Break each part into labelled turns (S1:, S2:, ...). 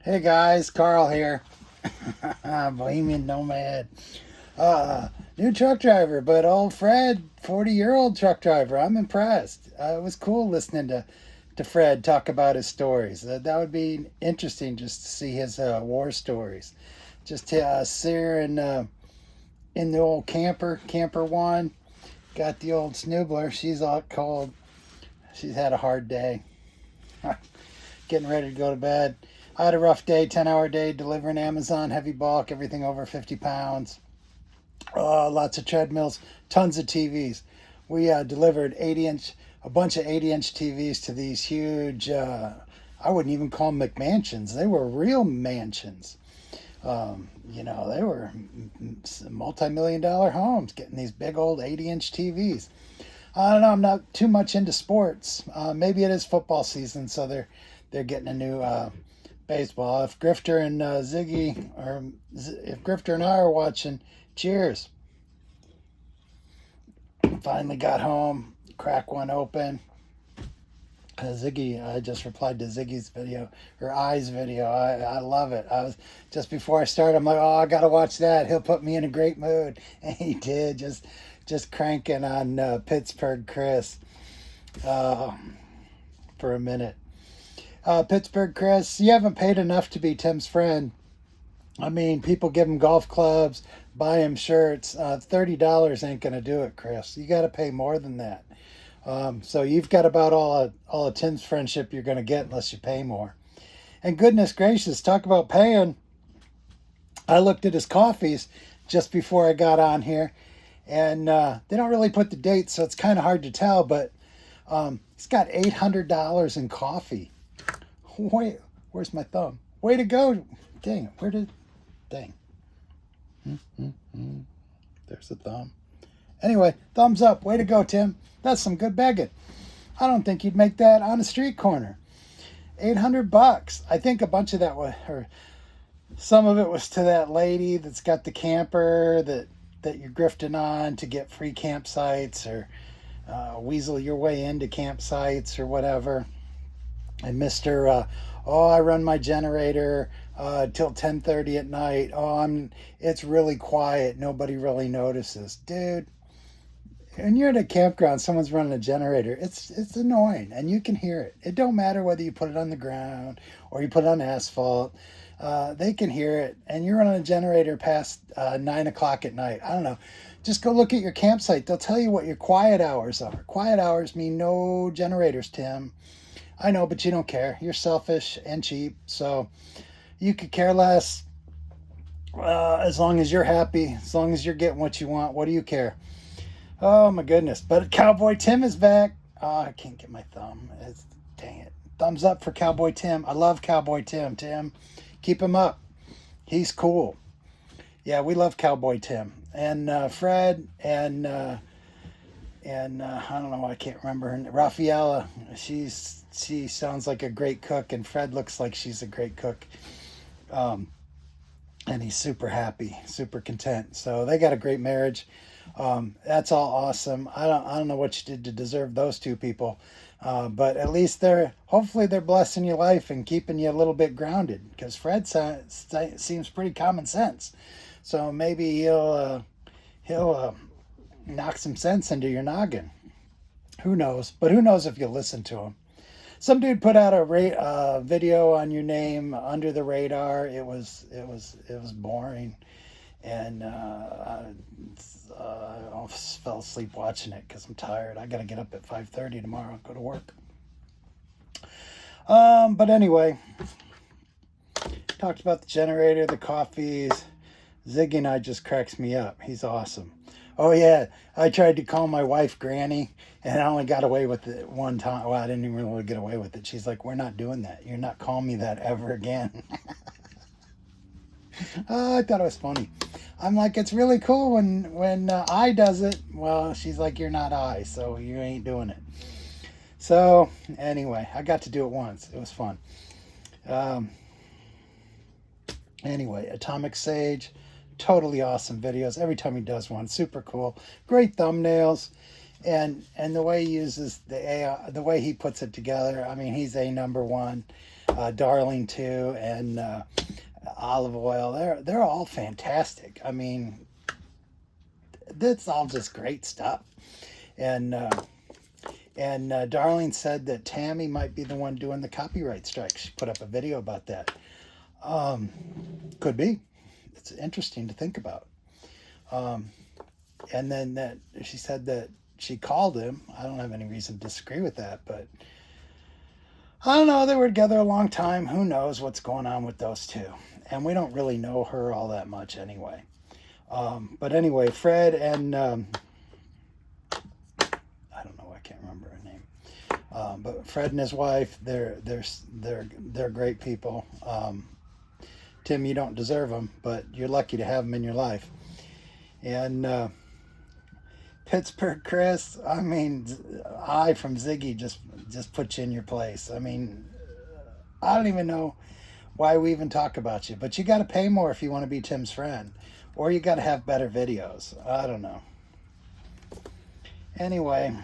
S1: Hey guys, Carl here. Bohemian Nomad. New truck driver, but old Fred, 40-year-old truck driver. I'm impressed. It was cool listening to Fred talk about his stories. That would be interesting just to see his war stories. Just to sit here in the old camper one. Got the old snoobler. She's all cold. She's had a hard day. Getting ready to go to bed. I had a rough day, 10-hour day, delivering Amazon, heavy bulk, everything over 50 pounds. Lots of treadmills, tons of TVs. We delivered a bunch of 80-inch TVs to these huge, I wouldn't even call them McMansions. They were real mansions. They were multi-million-dollar homes getting these big old 80-inch TVs. I don't know. I'm not too much into sports. Maybe it is football season, so they're getting a new baseball. If Grifter and Ziggy, or if Grifter and I are watching, cheers. Finally got home, crack one open. Ziggy, I just replied to Ziggy's video, her eyes video. I love it. I was just before I started, I'm like, oh, I gotta watch that. He'll put me in a great mood, and he did. Just cranking on Pittsburgh Chris for a minute. Pittsburgh Chris, you haven't paid enough to be Tim's friend. I mean, people give him golf clubs, buy him shirts. $30 ain't gonna do it, Chris. You got to pay more than that. So you've got about all of Tim's friendship you're gonna get unless you pay more. And goodness gracious, talk about paying. I looked at his coffees just before I got on here, and they don't really put the date, so it's kind of hard to tell. But he's got $800 in coffee. Wait, where's my thumb? Way to go! Dang it, dang. There's the thumb. Anyway, thumbs up. Way to go, Tim. That's some good begging. I don't think you'd make that on a street corner. $800. I think a bunch of that was, or some of it was to that lady that's got the camper that you're grifting on to get free campsites, or weasel your way into campsites or whatever. And Mr. I run my generator till 10:30 at night. It's really quiet. Nobody really notices. Dude, when you're at a campground, someone's running a generator. It's annoying, and you can hear it. It don't matter whether you put it on the ground or you put it on asphalt. They can hear it, and you're running a generator past 9 o'clock at night. I don't know. Just go look at your campsite. They'll tell you what your quiet hours are. Quiet hours mean no generators, Tim. I know, but you don't care. You're selfish and cheap, so you could care less as long as you're happy, as long as you're getting what you want. What do you care? Oh, my goodness. But Cowboy Tim is back. Oh, I can't get my thumb. Dang it. Thumbs up for Cowboy Tim. I love Cowboy Tim. Tim, keep him up. He's cool. Yeah, we love Cowboy Tim. And Fred and I don't know, I can't remember her. Rafaela, she sounds like a great cook, and Fred looks like she's a great cook. And he's super happy, super content. So they got a great marriage. That's all awesome. I don't know what you did to deserve those two people, but at least hopefully they're blessing your life and keeping you a little bit grounded. Because Fred seems pretty common sense, so maybe he'll knock some sense into your noggin. Who knows? But who knows if you'll listen to him? Some dude put out a video on your name under the radar. It was boring, and I fell asleep watching it because I'm tired. I got to get up at 5:30 tomorrow and go to work. But anyway, talked about the generator, the coffees. Ziggy and I just cracks me up. He's awesome. Oh yeah, I tried to call my wife Granny, and I only got away with it one time. Well, I didn't even really get away with it. She's like, "We're not doing that. You're not calling me that ever again." I thought it was funny. I'm like, it's really cool when I does it. Well, she's like, "You're not I, so you ain't doing it." So anyway, I got to do it once. It was fun. Anyway, Atomic Sage. Totally awesome videos every time he does one. Super cool. Great thumbnails. And the way he uses the AI, the way he puts it together, I mean, he's a number one. Darling too, and Olive Oil. They're all fantastic. I mean, that's all just great stuff. And Darling said that Tammy might be the one doing the copyright strike. She put up a video about that. Could be. It's interesting to think about. And then that she said that she called him. I don't have any reason to disagree with that, but I don't know. They were together a long time. Who knows what's going on with those two? And we don't really know her all that much anyway. But anyway, Fred and I don't know. I can't remember her name. But Fred and his wife, they're great people. Tim, you don't deserve them, but you're lucky to have them in your life. And Pittsburgh Chris, I mean, I from Ziggy just put you in your place. I mean, I don't even know why we even talk about you, but you got to pay more if you want to be Tim's friend, or you got to have better videos. I don't know. Anyway,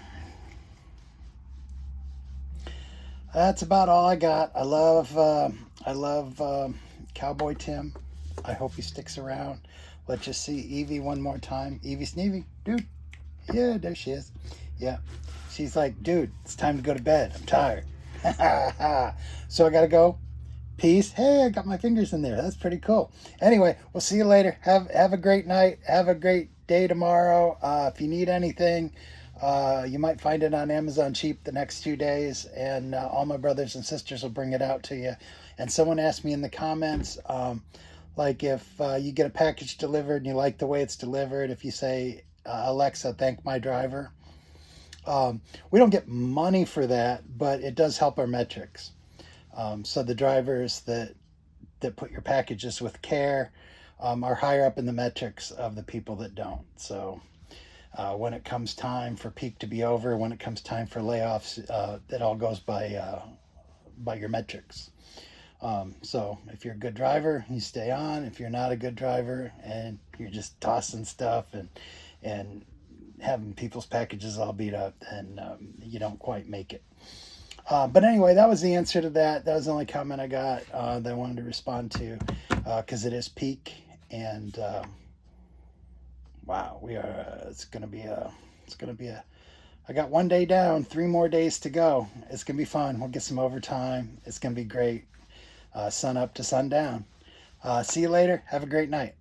S1: that's about all I got. I love Cowboy Tim. I hope he sticks around. Let's just see Evie one more time. Evie Sneevy, dude. Yeah, there she is. Yeah. She's like, dude, it's time to go to bed. I'm tired. So I got to go. Peace. Hey, I got my fingers in there. That's pretty cool. Anyway, we'll see you later. Have a great night. Have a great day tomorrow. If you need anything, you might find it on Amazon cheap the next 2 days. And all my brothers and sisters will bring it out to you. And someone asked me in the comments, like if you get a package delivered and you like the way it's delivered, if you say, Alexa, thank my driver. We don't get money for that, but it does help our metrics. So the drivers that put your packages with care are higher up in the metrics of the people that don't. So when it comes time for peak to be over, when it comes time for layoffs, it all goes by your metrics. So if you're a good driver, you stay on. If you're not a good driver and you're just tossing stuff and having people's packages all beat up, then you don't quite make it. But anyway, that was the answer to that. That was the only comment I got that I wanted to respond to because it is peak. And wow, it's going to be a, I got 1 day down, 3 more days to go. It's going to be fun. We'll get some overtime. It's going to be great. Sun up to sundown. See you later. Have a great night.